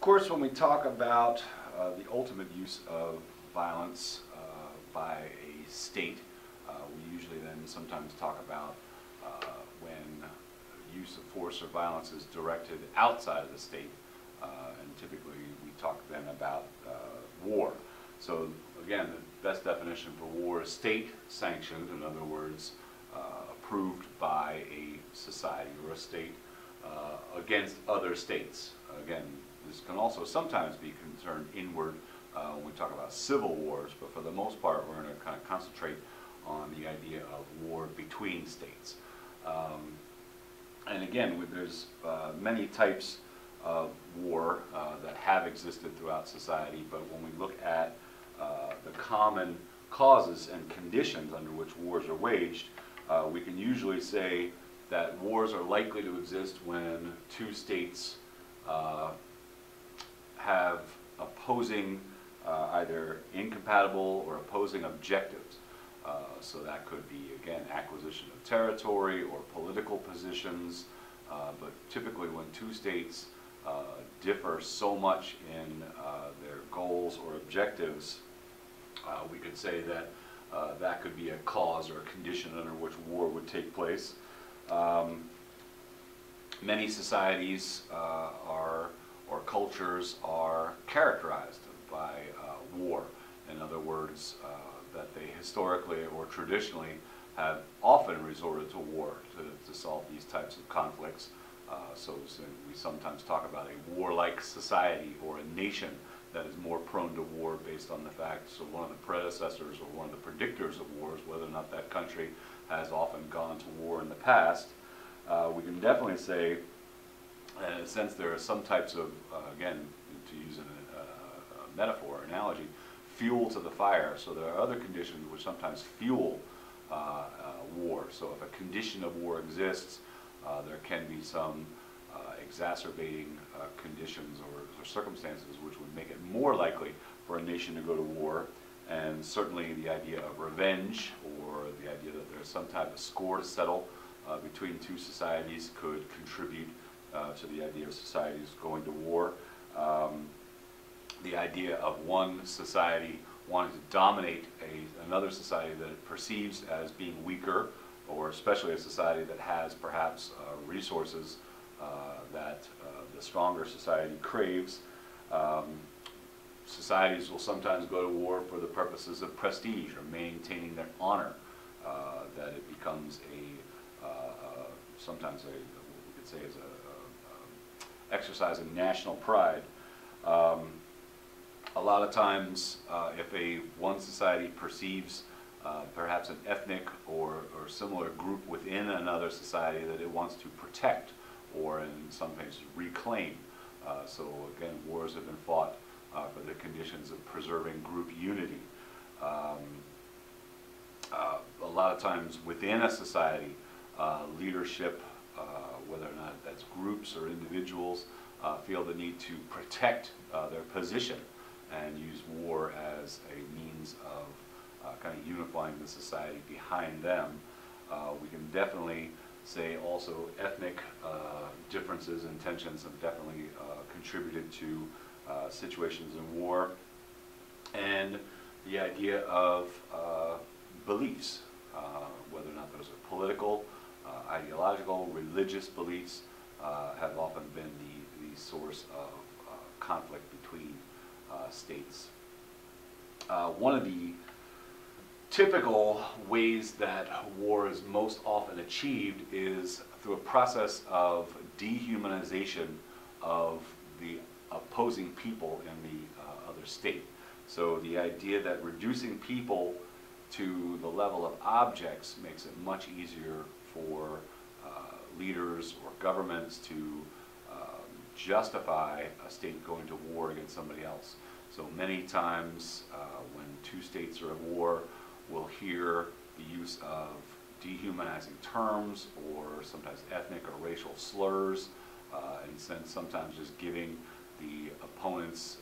course, when we talk about the ultimate use of violence by a state, we usually then sometimes talk about when use of force or violence is directed outside of the state, and typically we talk then about war. So again, the best definition for war is state sanctioned, in other words, approved by a society or a state against other states. Again, this can also sometimes be concerned inward when we talk about civil wars, but for the most part we're going to kind of concentrate on the idea of war between states. And again, there's many types of war that have existed throughout society, but when we look at the common causes and conditions under which wars are waged, we can usually say that wars are likely to exist when two states have opposing, either incompatible or opposing objectives. So that could be, again, acquisition of territory or political positions, but typically when two states differ so much in their goals or objectives, we could say that that could be a cause or a condition under which war would take place. Many societies or cultures are characterized by war. In other words, that they historically or traditionally have often resorted to war to solve these types of conflicts. So we sometimes talk about a warlike society or a nation that is more prone to war based on the fact, so one of the predecessors or one of the predictors of wars, whether or not that country has often gone to war in the past. We can definitely say, in a sense, there are some types of, again, to use a metaphor, analogy, fuel to the fire. So there are other conditions which sometimes fuel war. So if a condition of war exists, there can be some exacerbating conditions or circumstances which would make it more likely for a nation to go to war. And certainly the idea of revenge, or the idea that there's some type of score to settle between two societies, could contribute to the idea of societies going to war. The idea of one society wanting to dominate another society that it perceives as being weaker, or especially a society that has perhaps resources that the stronger society craves. Societies will sometimes go to war for the purposes of prestige or maintaining their honor, that it becomes sometimes what we could say is exercising national pride. A lot of times, if one society perceives perhaps an ethnic or similar group within another society that it wants to protect, or in some cases reclaim. So again, wars have been fought for the conditions of preserving group unity. A lot of times within a society, leadership, whether or not that's groups or individuals, feel the need to protect their position and use war as a means of kind of unifying the society behind them. We can definitely say also ethnic differences and tensions have definitely contributed to situations in war. And the idea of beliefs, whether or not those are political, ideological, religious beliefs, have often been the source of conflict between states. One of the typical ways that war is most often achieved is through a process of dehumanization of the opposing people in the other state. So the idea that reducing people to the level of objects makes it much easier for leaders or governments to justify a state going to war against somebody else. So many times when two states are at war, we'll hear the use of dehumanizing terms, or sometimes ethnic or racial slurs, and sometimes just giving the opponents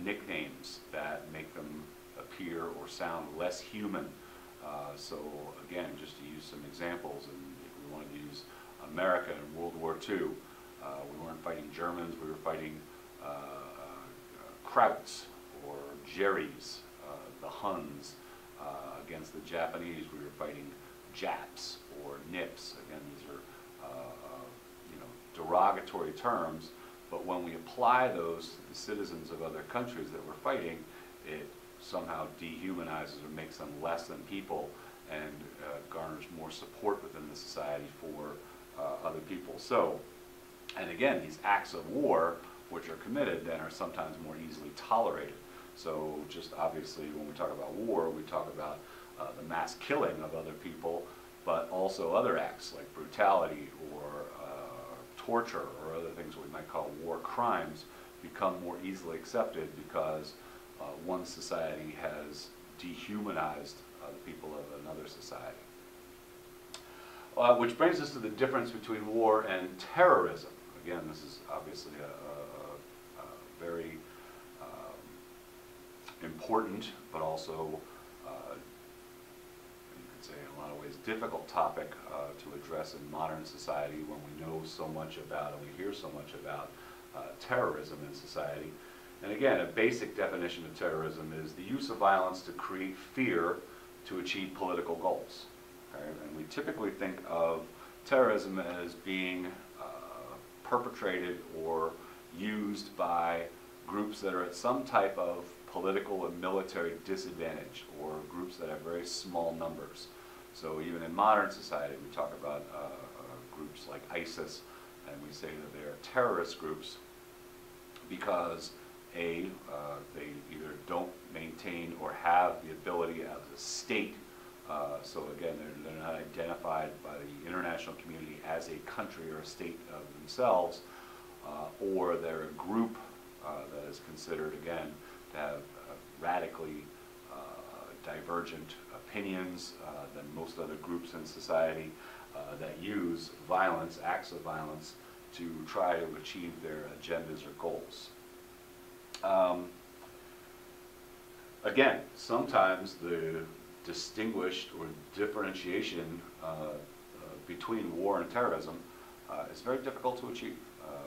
nicknames that make them appear or sound less human. So again, just to use some examples, and if we want to use America in World War II, we weren't fighting Germans, we were fighting Krauts or Jerry's, the Huns. Against the Japanese, we were fighting Japs or Nips. Again, these are derogatory terms, but when we apply those to the citizens of other countries that we're fighting, it somehow dehumanizes or makes them less than people and garners more support within the society for other people. So, and again, these acts of war which are committed then are sometimes more easily tolerated. So just obviously when we talk about war, we talk about the mass killing of other people, but also other acts like brutality or torture or other things we might call war crimes become more easily accepted because one society has dehumanized the people of another society. Which brings us to the difference between war and terrorism. Again, this is obviously a very important, but also say in a lot of ways difficult topic to address in modern society when we know so much about and we hear so much about terrorism in society. And again, a basic definition of terrorism is the use of violence to create fear to achieve political goals. Okay? And we typically think of terrorism as being perpetrated or used by groups that are at some type of political and military disadvantage, or groups that have very small numbers. So even in modern society, we talk about groups like ISIS, and we say that they are terrorist groups because they either don't maintain or have the ability as a state. So again, they're not identified by the international community as a country or a state of themselves, or they're a group that is considered, again, to have radically divergent opinions than most other groups in society that use violence, acts of violence, to try to achieve their agendas or goals. Again, sometimes the distinguished or differentiation between war and terrorism is very difficult to achieve,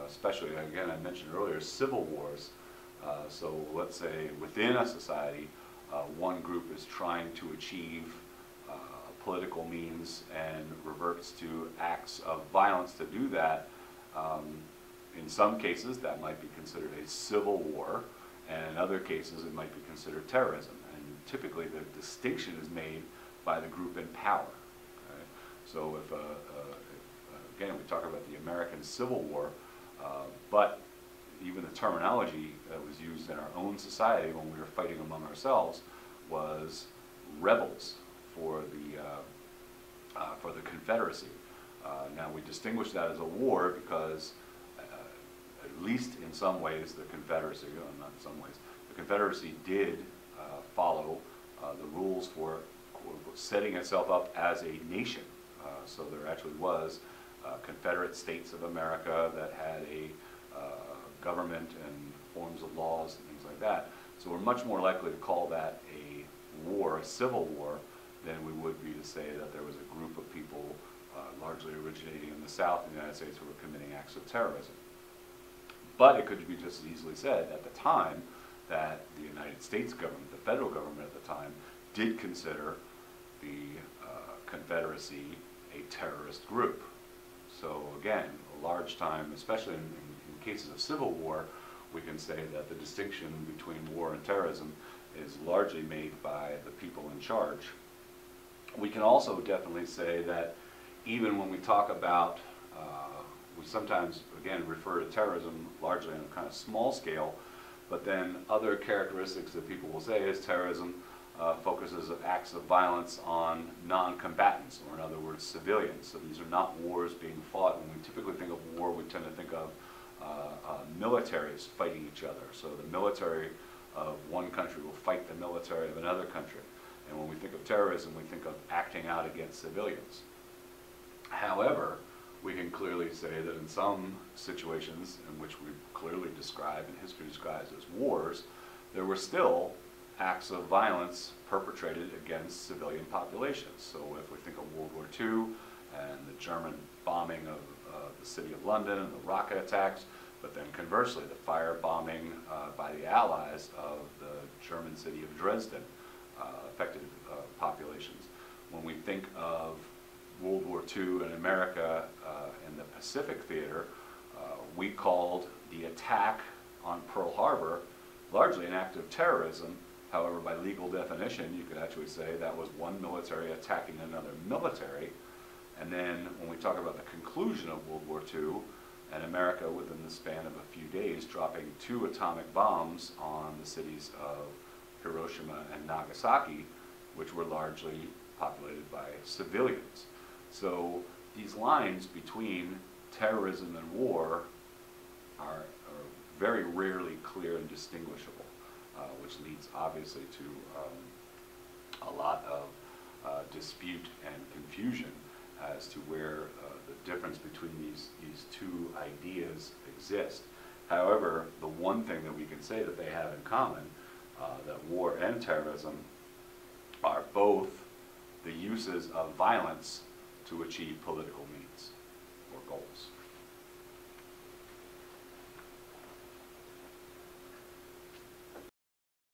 especially, again, I mentioned earlier, civil wars. So let's say within a society, one group is trying to achieve political means and reverts to acts of violence to do that. In some cases, that might be considered a civil war, and in other cases, it might be considered terrorism. And typically, the distinction is made by the group in power. Okay? So if again, we talk about the American Civil War, but even the terminology that was used in our own society when we were fighting among ourselves was rebels for the Confederacy. Now we distinguish that as a war because, at least in some ways, the Confederacy, not in some ways, the Confederacy did follow the rules for setting itself up as a nation. So there actually was Confederate States of America that had a government and forms of laws and things like that. So we're much more likely to call that a war, a civil war, than we would be to say that there was a group of people largely originating in the South in the United States who were committing acts of terrorism. But it could be just as easily said at the time that the United States government, the federal government at the time, did consider the Confederacy a terrorist group. So again, a large time, especially in cases of civil war, we can say that the distinction between war and terrorism is largely made by the people in charge. We can also definitely say that even when we talk about, we sometimes, again, refer to terrorism largely on a kind of small scale, but then other characteristics that people will say is terrorism focuses on acts of violence on non-combatants, or in other words, civilians. So these are not wars being fought. When we typically think of war, we tend to think of militaries fighting each other. So the military of one country will fight the military of another country. And when we think of terrorism, we think of acting out against civilians. However, we can clearly say that in some situations in which we clearly describe and history describes as wars, there were still acts of violence perpetrated against civilian populations. So if we think of World War II and the German bombing of the city of London and the rocket attacks, But then conversely, the firebombing by the Allies of the German city of Dresden affected populations. When we think of World War II in America in the Pacific theater, we called the attack on Pearl Harbor largely an act of terrorism. However, by legal definition, you could actually say that was one military attacking another military. And then when we talk about the conclusion of World War II, and America within the span of a few days dropping 2 atomic bombs on the cities of Hiroshima and Nagasaki, which were largely populated by civilians. So these lines between terrorism and war are very rarely clear and distinguishable, which leads obviously to a lot of dispute and confusion as to where the difference between these two ideas exist. However, the one thing that we can say that they have in common, that war and terrorism are both the uses of violence to achieve political means or goals.